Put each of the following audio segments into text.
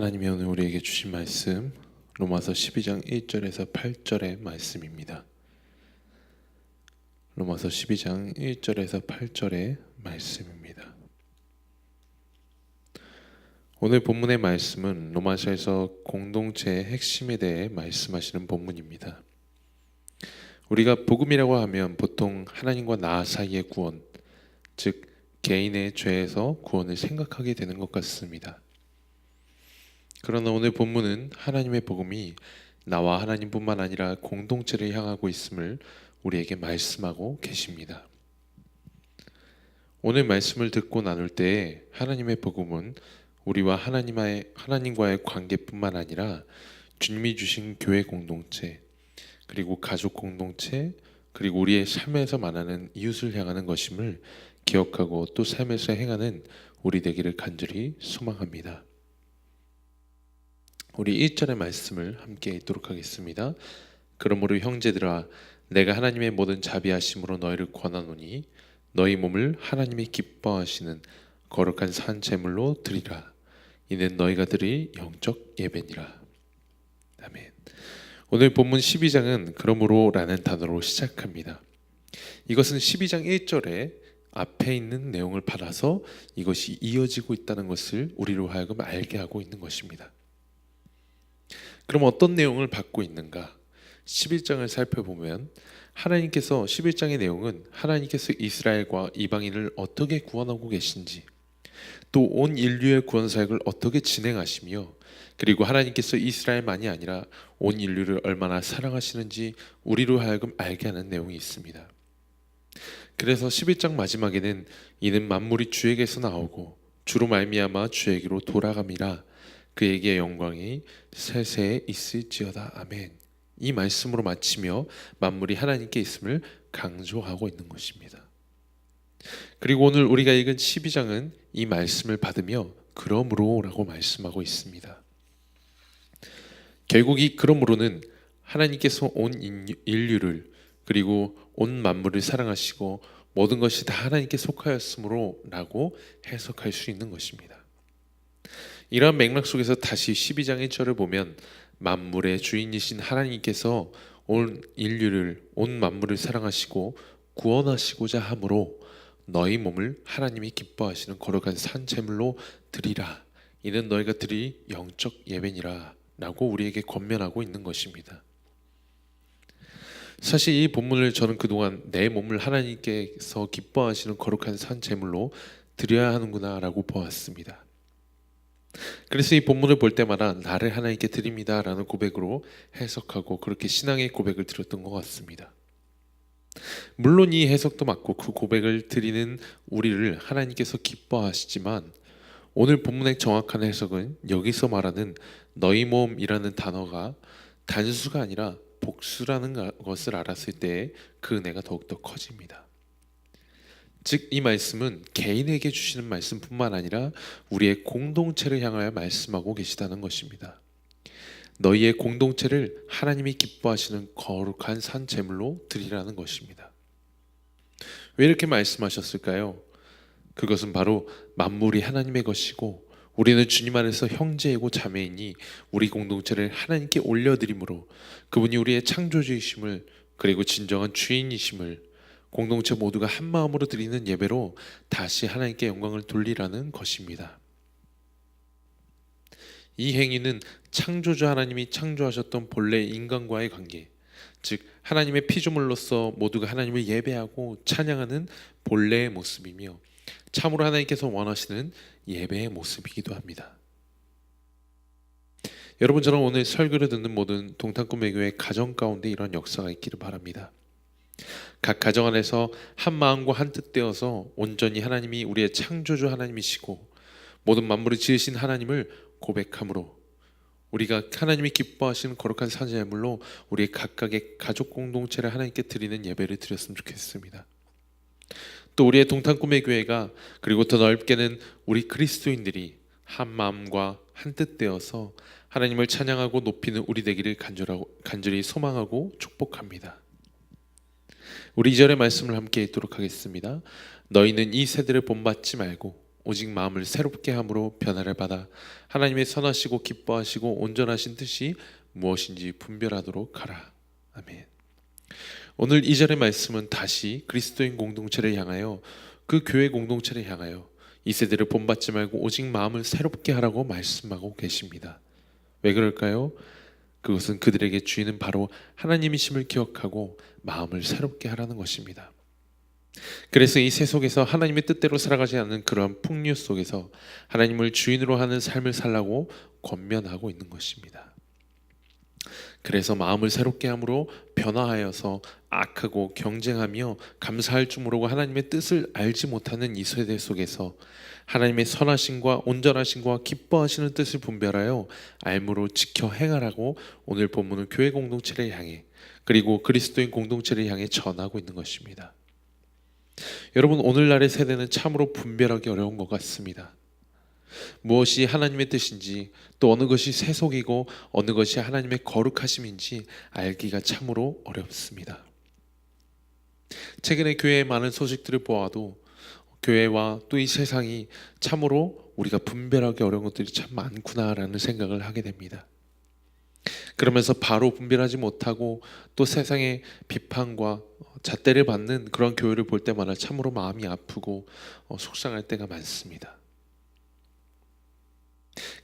하나님이 오늘 우리에게 주신 말씀 로마서 12장 1절에서 8절의 말씀입니다. 로마서 12장 1절에서 8절의 말씀입니다. 오늘 본문의 말씀은 로마서에서 공동체의 핵심에 대해 말씀하시는 본문입니다. 우리가 복음이라고 하면 보통 하나님과 나 사이의 구원, 즉 개인의 죄에서 구원을 생각하게 되는 것 같습니다. 그러나 오늘 본문은 하나님의 복음이 나와 하나님뿐만 아니라 공동체를 향하고 있음을 우리에게 말씀하고 계십니다. 오늘 말씀을 듣고 나눌 때 하나님의 복음은 우리와 하나님과의 관계뿐만 아니라 주님이 주신 교회 공동체, 그리고 가족 공동체, 그리고 우리의 삶에서 만나는 이웃을 향하는 것임을 기억하고 또 삶에서 행하는 우리 되기를 간절히 소망합니다. 우리 1절의 말씀을 함께 읽도록 하겠습니다. 그러므로 형제들아, 내가 하나님의 모든 자비하심으로 너희를 권하노니 너희 몸을 하나님이 기뻐하시는 거룩한 산 제물로 드리라. 이는 너희가 드릴 영적 예배니라. 아멘. 오늘 본문 12장은 그러므로라는 단어로 시작합니다. 이것은 12장 1절에 앞에 있는 내용을 받아서 이것이 이어지고 있다는 것을 우리로 하여금 알게 하고 있는 것입니다. 그럼 어떤 내용을 받고 있는가? 11장을 살펴보면 하나님께서 11장의 내용은 하나님께서 이스라엘과 이방인을 어떻게 구원하고 계신지, 또 온 인류의 구원 사역을 어떻게 진행하시며, 그리고 하나님께서 이스라엘만이 아니라 온 인류를 얼마나 사랑하시는지 우리로 하여금 알게 하는 내용이 있습니다. 그래서 11장 마지막에는 이는 만물이 주에게서 나오고 주로 말미암아 주에게로 돌아감이라, 그에게 영광이 세세에 있을지어다. 아멘. 이 말씀으로 마치며 만물이 하나님께 있음을 강조하고 있는 것입니다. 그리고 오늘 우리가 읽은 12장은 이 말씀을 받으며 그러므로라고 말씀하고 있습니다. 결국 이 그러므로는 하나님께서 온 인류를 그리고 온 만물을 사랑하시고 모든 것이 다 하나님께 속하였으므로 라고 해석할 수 있는 것입니다. 이러한 맥락 속에서 다시 12장 1절을 보면 만물의 주인이신 하나님께서 온 인류를, 온 만물을 사랑하시고 구원하시고자 함으로 너희 몸을 하나님이 기뻐하시는 거룩한 산 제물로 드리라. 이는 너희가 드릴 영적 예배니라 라고 우리에게 권면하고 있는 것입니다. 사실 이 본문을 저는 그동안 내 몸을 하나님께서 기뻐하시는 거룩한 산 제물로 드려야 하는구나 라고 보았습니다. 그래서 이 본문을 볼 때마다 나를 하나님께 드립니다 라는 고백으로 해석하고 그렇게 신앙의 고백을 드렸던 것 같습니다. 물론 이 해석도 맞고 그 고백을 드리는 우리를 하나님께서 기뻐하시지만, 오늘 본문의 정확한 해석은 여기서 말하는 너희 몸이라는 단어가 단수가 아니라 복수라는 것을 알았을 때 그 은혜가 더욱더 커집니다. 즉 이 말씀은 개인에게 주시는 말씀뿐만 아니라 우리의 공동체를 향하여 말씀하고 계시다는 것입니다. 너희의 공동체를 하나님이 기뻐하시는 거룩한 산 제물로 드리라는 것입니다. 왜 이렇게 말씀하셨을까요? 그것은 바로 만물이 하나님의 것이고 우리는 주님 안에서 형제이고 자매이니 우리 공동체를 하나님께 올려드림으로 그분이 우리의 창조주이심을, 그리고 진정한 주인이심을, 공동체 모두가 한 마음으로 드리는 예배로 다시 하나님께 영광을 돌리라는 것입니다. 이 행위는 창조주 하나님이 창조하셨던 본래 인간과의 관계, 즉 하나님의 피조물로서 모두가 하나님을 예배하고 찬양하는 본래의 모습이며 참으로 하나님께서 원하시는 예배의 모습이기도 합니다. 여러분처럼 오늘 설교를 듣는 모든 동탄꿈의교회 가정 가운데 이런 역사가 있기를 바랍니다. 각 가정 안에서 한 마음과 한 뜻 되어서 온전히 하나님이 우리의 창조주 하나님이시고 모든 만물을 지으신 하나님을 고백함으로 우리가 하나님이 기뻐하시는 거룩한 산 제물로 우리의 각각의 가족 공동체를 하나님께 드리는 예배를 드렸으면 좋겠습니다. 또 우리의 동탄꿈의 교회가, 그리고 더 넓게는 우리 그리스도인들이 한 마음과 한 뜻 되어서 하나님을 찬양하고 높이는 우리 되기를 간절히 소망하고 축복합니다. 우리 2절의 말씀을 함께 읽도록 하겠습니다. 너희는 이 세대를 본받지 말고 오직 마음을 새롭게 함으로 변화를 받아 하나님의 선하시고 기뻐하시고 온전하신 뜻이 무엇인지 분별하도록 하라. 아멘. 오늘 2절의 말씀은 다시 그리스도인 공동체를 향하여, 그 교회 공동체를 향하여 이 세대를 본받지 말고 오직 마음을 새롭게 하라고 말씀하고 계십니다. 왜 그럴까요? 그것은 그들에게 주인은 바로 하나님이심을 기억하고 마음을 새롭게 하라는 것입니다. 그래서 이 세속에서 하나님의 뜻대로 살아가지 않는 그러한 풍류 속에서 하나님을 주인으로 하는 삶을 살라고 권면하고 있는 것입니다. 그래서 마음을 새롭게 함으로 변화하여서 악하고 경쟁하며 감사할 줄 모르고 하나님의 뜻을 알지 못하는 이 세대 속에서 하나님의 선하심과 온전하심과 기뻐하시는 뜻을 분별하여 알므로 지켜 행하라고 오늘 본문은 교회 공동체를 향해, 그리고 그리스도인 공동체를 향해 전하고 있는 것입니다. 여러분, 오늘날의 세대는 참으로 분별하기 어려운 것 같습니다. 무엇이 하나님의 뜻인지, 또 어느 것이 세속이고 어느 것이 하나님의 거룩하심인지 알기가 참으로 어렵습니다. 최근에 교회의 많은 소식들을 보아도 교회와 또 이 세상이 참으로 우리가 분별하기 어려운 것들이 참 많구나라는 생각을 하게 됩니다. 그러면서 바로 분별하지 못하고 또 세상의 비판과 잣대를 받는 그런 교회를 볼 때마다 참으로 마음이 아프고 속상할 때가 많습니다.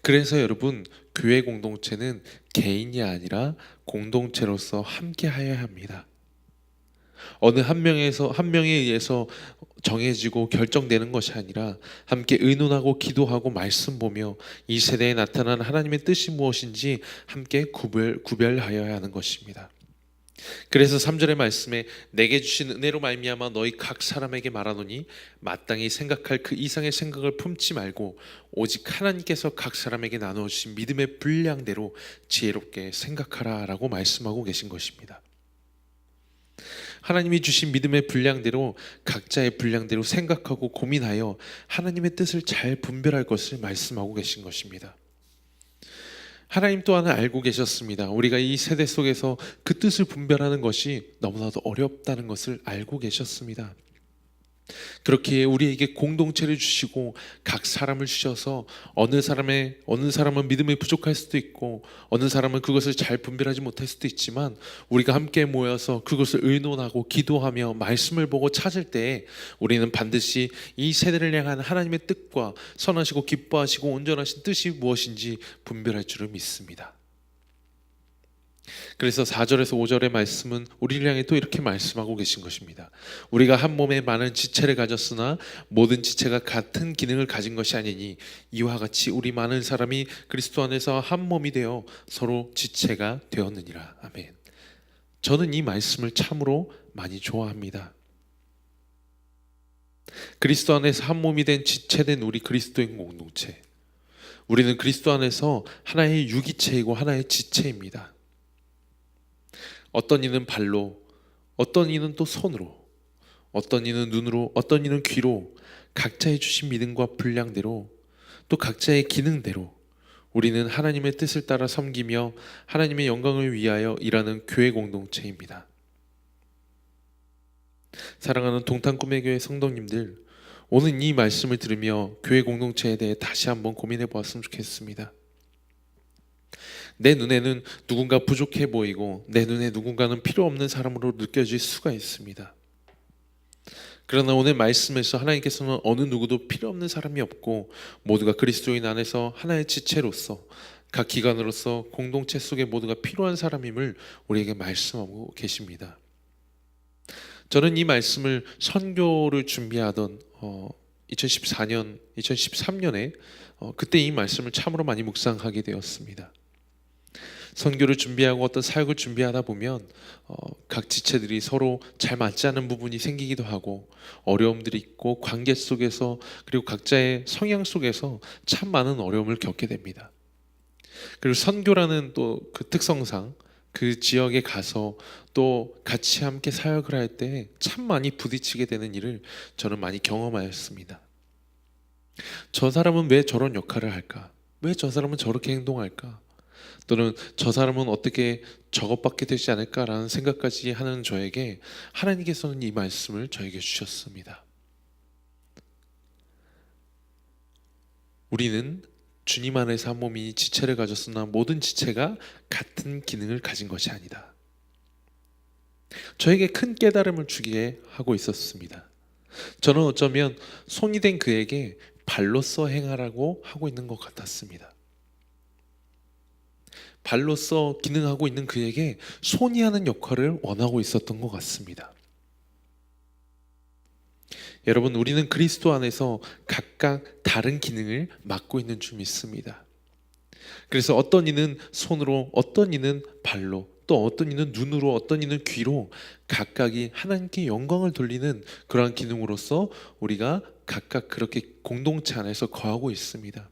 그래서 여러분, 교회 공동체는 개인이 아니라 공동체로서 함께 하여야 합니다. 어느 한 명에 의해서 정해지고 결정되는 것이 아니라 함께 의논하고 기도하고 말씀 보며 이 세대에 나타난 하나님의 뜻이 무엇인지 함께 구별하여야 하는 것입니다. 그래서 3절의 말씀에 내게 주신 은혜로 말미암아 너희 각 사람에게 말하노니 마땅히 생각할 그 이상의 생각을 품지 말고 오직 하나님께서 각 사람에게 나누어 주신 믿음의 분량대로 지혜롭게 생각하라 라고 말씀하고 계신 것입니다. 하나님이 주신 믿음의 분량대로 각자의 분량대로 생각하고 고민하여 하나님의 뜻을 잘 분별할 것을 말씀하고 계신 것입니다. 하나님 또한 알고 계셨습니다. 우리가 이 세대 속에서 그 뜻을 분별하는 것이 너무나도 어렵다는 것을 알고 계셨습니다. 그렇기에 우리에게 공동체를 주시고 각 사람을 주셔서 어느 사람은 믿음이 부족할 수도 있고 어느 사람은 그것을 잘 분별하지 못할 수도 있지만 우리가 함께 모여서 그것을 의논하고 기도하며 말씀을 보고 찾을 때에 우리는 반드시 이 세대를 향한 하나님의 뜻과 선하시고 기뻐하시고 온전하신 뜻이 무엇인지 분별할 줄을 믿습니다. 그래서 4절에서 5절의 말씀은 우리를 향해 또 이렇게 말씀하고 계신 것입니다. 우리가 한 몸에 많은 지체를 가졌으나 모든 지체가 같은 기능을 가진 것이 아니니 이와 같이 우리 많은 사람이 그리스도 안에서 한 몸이 되어 서로 지체가 되었느니라. 아멘. 저는 이 말씀을 참으로 많이 좋아합니다. 그리스도 안에서 한 몸이 된 지체된 우리 그리스도인 공동체, 우리는 그리스도 안에서 하나의 유기체이고 하나의 지체입니다. 어떤 이는 발로, 어떤 이는 또 손으로, 어떤 이는 눈으로, 어떤 이는 귀로 각자의 주신 믿음과 분량대로 또 각자의 기능대로 우리는 하나님의 뜻을 따라 섬기며 하나님의 영광을 위하여 일하는 교회 공동체입니다. 사랑하는 동탄꿈의교회 성도님들, 오늘 이 말씀을 들으며 교회 공동체에 대해 다시 한번 고민해 보았으면 좋겠습니다. 내 눈에는 누군가 부족해 보이고 내 눈에 누군가는 필요 없는 사람으로 느껴질 수가 있습니다. 그러나 오늘 말씀에서 하나님께서는 어느 누구도 필요 없는 사람이 없고 모두가 그리스도인 안에서 하나의 지체로서 각 기관으로서 공동체 속에 모두가 필요한 사람임을 우리에게 말씀하고 계십니다. 저는 이 말씀을 선교를 준비하던 2013년에 그때 이 말씀을 참으로 많이 묵상하게 되었습니다. 선교를 준비하고 어떤 사역을 준비하다 보면 각 지체들이 서로 잘 맞지 않는 부분이 생기기도 하고 어려움들이 있고 관계 속에서 그리고 각자의 성향 속에서 참 많은 어려움을 겪게 됩니다. 그리고 선교라는 또 그 특성상 그 지역에 가서 또 같이 함께 사역을 할 때 참 많이 부딪히게 되는 일을 저는 많이 경험하였습니다. 저 사람은 왜 저런 역할을 할까? 왜 저 사람은 저렇게 행동할까? 또는 저 사람은 어떻게 저것밖에 되지 않을까라는 생각까지 하는 저에게 하나님께서는 이 말씀을 저에게 주셨습니다. 우리는 주님 안에서 한 몸이 지체를 가졌으나 모든 지체가 같은 기능을 가진 것이 아니다. 저에게 큰 깨달음을 주게 하고 있었습니다. 저는 어쩌면 손이 된 그에게 발로써 행하라고 하고 있는 것 같았습니다. 발로써 기능하고 있는 그에게 손이 하는 역할을 원하고 있었던 것 같습니다. 여러분, 우리는 그리스도 안에서 각각 다른 기능을 맡고 있는 줄 믿습니다. 그래서 어떤 이는 손으로, 어떤 이는 발로, 또 어떤 이는 눈으로, 어떤 이는 귀로 각각이 하나님께 영광을 돌리는 그러한 기능으로서 우리가 각각 그렇게 공동체 안에서 거하고 있습니다.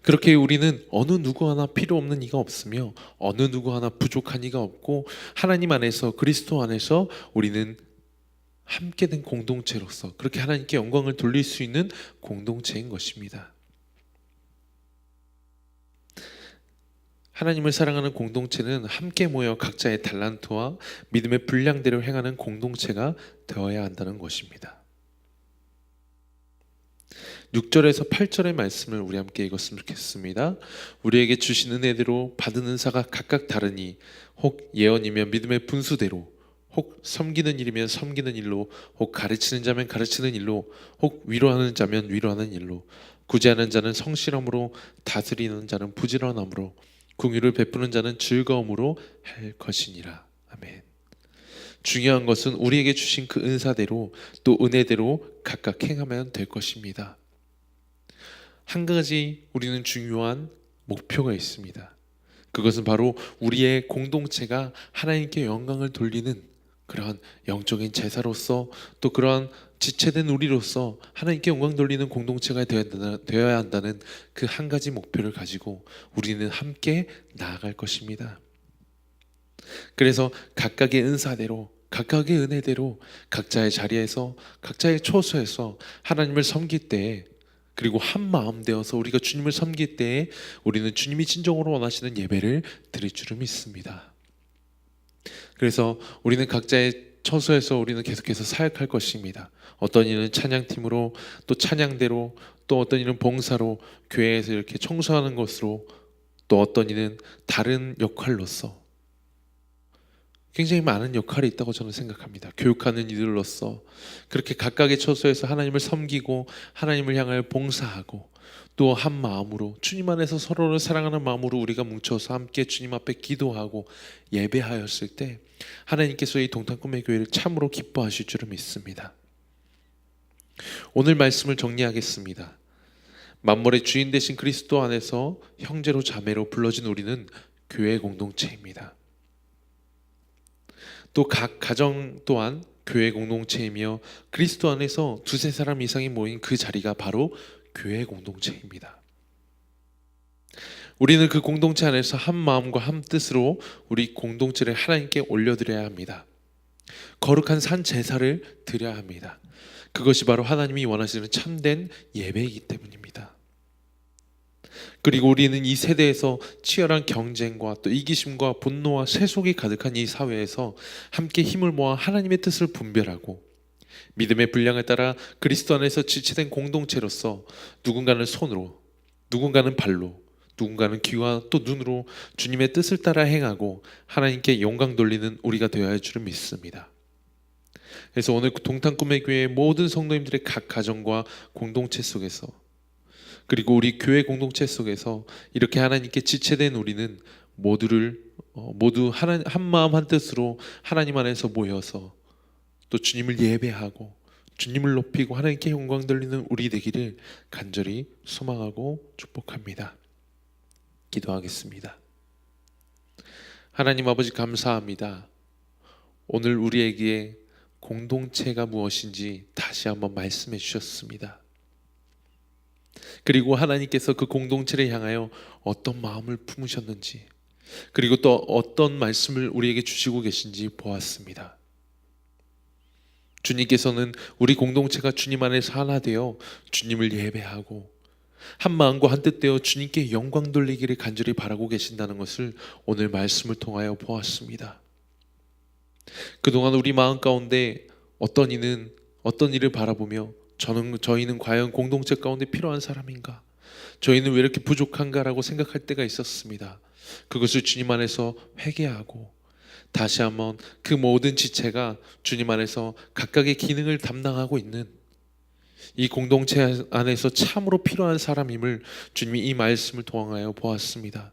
그렇게 우리는 어느 누구 하나 필요 없는 이가 없으며 어느 누구 하나 부족한 이가 없고 하나님 안에서, 그리스도 안에서 우리는 함께 된 공동체로서 그렇게 하나님께 영광을 돌릴 수 있는 공동체인 것입니다. 하나님을 사랑하는 공동체는 함께 모여 각자의 달란트와 믿음의 분량대로 행하는 공동체가 되어야 한다는 것입니다. 6절에서 8절의 말씀을 우리 함께 읽었으면 좋겠습니다. 우리에게 주신 은혜대로 받은 은사가 각각 다르니 혹 예언이면 믿음의 분수대로, 혹 섬기는 일이면 섬기는 일로, 혹 가르치는 자면 가르치는 일로, 혹 위로하는 자면 위로하는 일로, 구제하는 자는 성실함으로, 다스리는 자는 부지런함으로, 긍휼을 베푸는 자는 즐거움으로 할 것이니라. 아멘. 중요한 것은 우리에게 주신 그 은사대로 또 은혜대로 각각 행하면 될 것입니다. 한 가지 우리는 중요한 목표가 있습니다. 그것은 바로 우리의 공동체가 하나님께 영광을 돌리는 그러한 영적인 제사로서, 또 그러한 지체된 우리로서 하나님께 영광 돌리는 공동체가 되어야 한다는 그 한 가지 목표를 가지고 우리는 함께 나아갈 것입니다. 그래서 각각의 은사대로, 각각의 은혜대로 각자의 자리에서, 각자의 처소에서 하나님을 섬길 때에, 그리고 한 마음 되어서 우리가 주님을 섬길 때에 우리는 주님이 진정으로 원하시는 예배를 드릴 줄을 믿습니다. 그래서 우리는 각자의 처소에서 우리는 계속해서 사역할 것입니다. 어떤 이는 찬양팀으로, 또 찬양대로, 또 어떤 이는 봉사로, 교회에서 이렇게 청소하는 것으로, 또 어떤 이는 다른 역할로서 굉장히 많은 역할이 있다고 저는 생각합니다. 교육하는 이들로서 그렇게 각각의 처소에서 하나님을 섬기고 하나님을 향하여 봉사하고, 또 한 마음으로 주님 안에서 서로를 사랑하는 마음으로 우리가 뭉쳐서 함께 주님 앞에 기도하고 예배하였을 때 하나님께서 이 동탄꿈의 교회를 참으로 기뻐하실 줄을 믿습니다. 오늘 말씀을 정리하겠습니다. 만물의 주인 되신 그리스도 안에서 형제로 자매로 불러진 우리는 교회 공동체입니다. 또 각 가정 또한 교회 공동체이며 그리스도 안에서 두세 사람 이상이 모인 그 자리가 바로 교회 공동체입니다. 우리는 그 공동체 안에서 한 마음과 한 뜻으로 우리 공동체를 하나님께 올려드려야 합니다. 거룩한 산 제사를 드려야 합니다. 그것이 바로 하나님이 원하시는 참된 예배이기 때문입니다. 그리고 우리는 이 세대에서 치열한 경쟁과 또 이기심과 분노와 세속이 가득한 이 사회에서 함께 힘을 모아 하나님의 뜻을 분별하고 믿음의 분량에 따라 그리스도 안에서 지체된 공동체로서 누군가는 손으로, 누군가는 발로, 누군가는 귀와 또 눈으로 주님의 뜻을 따라 행하고 하나님께 영광 돌리는 우리가 되어야 할 줄을 믿습니다. 그래서 오늘 동탄꿈의 교회의 모든 성도님들의 각 가정과 공동체 속에서, 그리고 우리 교회 공동체 속에서 이렇게 하나님께 지체된 우리는 모두 한 마음 한 뜻으로 하나님 안에서 모여서 또 주님을 예배하고 주님을 높이고 하나님께 영광 돌리는 우리 되기를 간절히 소망하고 축복합니다. 기도하겠습니다. 하나님 아버지, 감사합니다. 오늘 우리에게 공동체가 무엇인지 다시 한번 말씀해 주셨습니다. 그리고 하나님께서 그 공동체를 향하여 어떤 마음을 품으셨는지, 그리고 또 어떤 말씀을 우리에게 주시고 계신지 보았습니다. 주님께서는 우리 공동체가 주님 안에서 하나 되어 주님을 예배하고 한 마음과 한 뜻 되어 주님께 영광 돌리기를 간절히 바라고 계신다는 것을 오늘 말씀을 통하여 보았습니다. 그동안 우리 마음 가운데 어떤 이는 어떤 일을 바라보며 저희는 과연 공동체 가운데 필요한 사람인가? 저희는 왜 이렇게 부족한가라고 생각할 때가 있었습니다. 그것을 주님 안에서 회개하고 다시 한번 그 모든 지체가 주님 안에서 각각의 기능을 담당하고 있는 이 공동체 안에서 참으로 필요한 사람임을 주님이 이 말씀을 통하여 보았습니다.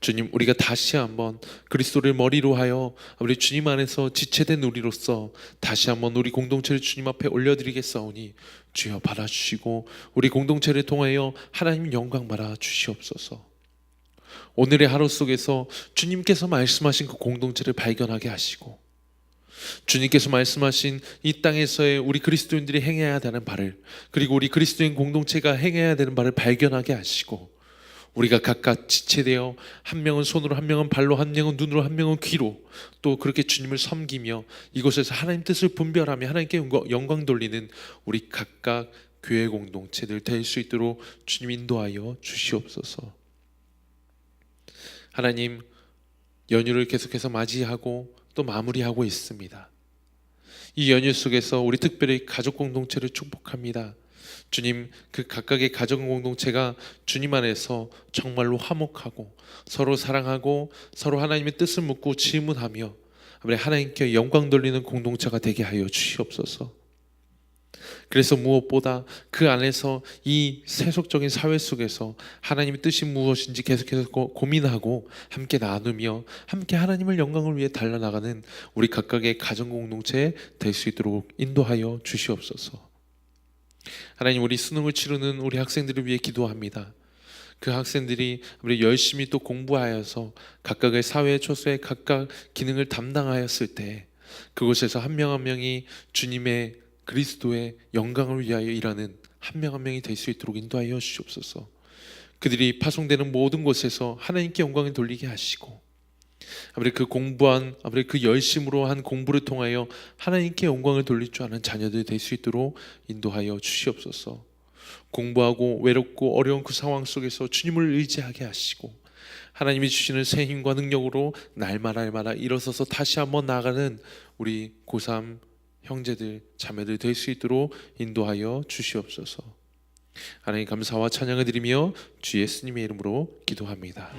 주님, 우리가 다시 한번 그리스도를 머리로 하여 우리 주님 안에서 지체된 우리로서 다시 한번 우리 공동체를 주님 앞에 올려드리겠사오니 주여 받아주시고 우리 공동체를 통하여 하나님 영광 받아 주시옵소서. 오늘의 하루 속에서 주님께서 말씀하신 그 공동체를 발견하게 하시고 주님께서 말씀하신 이 땅에서의 우리 그리스도인들이 행해야 되는 바를, 그리고 우리 그리스도인 공동체가 행해야 되는 바를 발견하게 하시고 우리가 각각 지체되어 한 명은 손으로, 한 명은 발로, 한 명은 눈으로, 한 명은 귀로 또 그렇게 주님을 섬기며 이곳에서 하나님 뜻을 분별하며 하나님께 영광 돌리는 우리 각각 교회 공동체들 될 수 있도록 주님 인도하여 주시옵소서. 하나님, 연휴를 계속해서 맞이하고 또 마무리하고 있습니다. 이 연휴 속에서 우리 특별히 가족 공동체를 축복합니다. 주님, 그 각각의 가정 공동체가 주님 안에서 정말로 화목하고 서로 사랑하고 서로 하나님의 뜻을 묻고 질문하며 하나님께 영광 돌리는 공동체가 되게 하여 주시옵소서. 그래서 무엇보다 그 안에서 이 세속적인 사회 속에서 하나님의 뜻이 무엇인지 계속해서 고민하고 함께 나누며 함께 하나님을 영광을 위해 달려나가는 우리 각각의 가정 공동체 될 수 있도록 인도하여 주시옵소서. 하나님, 우리 수능을 치르는 우리 학생들을 위해 기도합니다. 그 학생들이 열심히 또 공부하여서 각각의 사회 초소에 각각 기능을 담당하였을 때 그곳에서 한 명 한 명이 주님의 그리스도의 영광을 위하여 일하는 한 명 한 명이 될 수 있도록 인도하여 주시옵소서. 그들이 파송되는 모든 곳에서 하나님께 영광을 돌리게 하시고 그 공부한 그 열심으로 한 공부를 통하여 하나님께 영광을 돌릴 줄 아는 자녀들 될 수 있도록 인도하여 주시옵소서. 공부하고 외롭고 어려운 그 상황 속에서 주님을 의지하게 하시고 하나님이 주시는 새 힘과 능력으로 날마다 일어서서 다시 한번 나아가는 우리 고3 형제들 자매들 될 수 있도록 인도하여 주시옵소서. 하나님, 감사와 찬양을 드리며 주 예수님의 이름으로 기도합니다.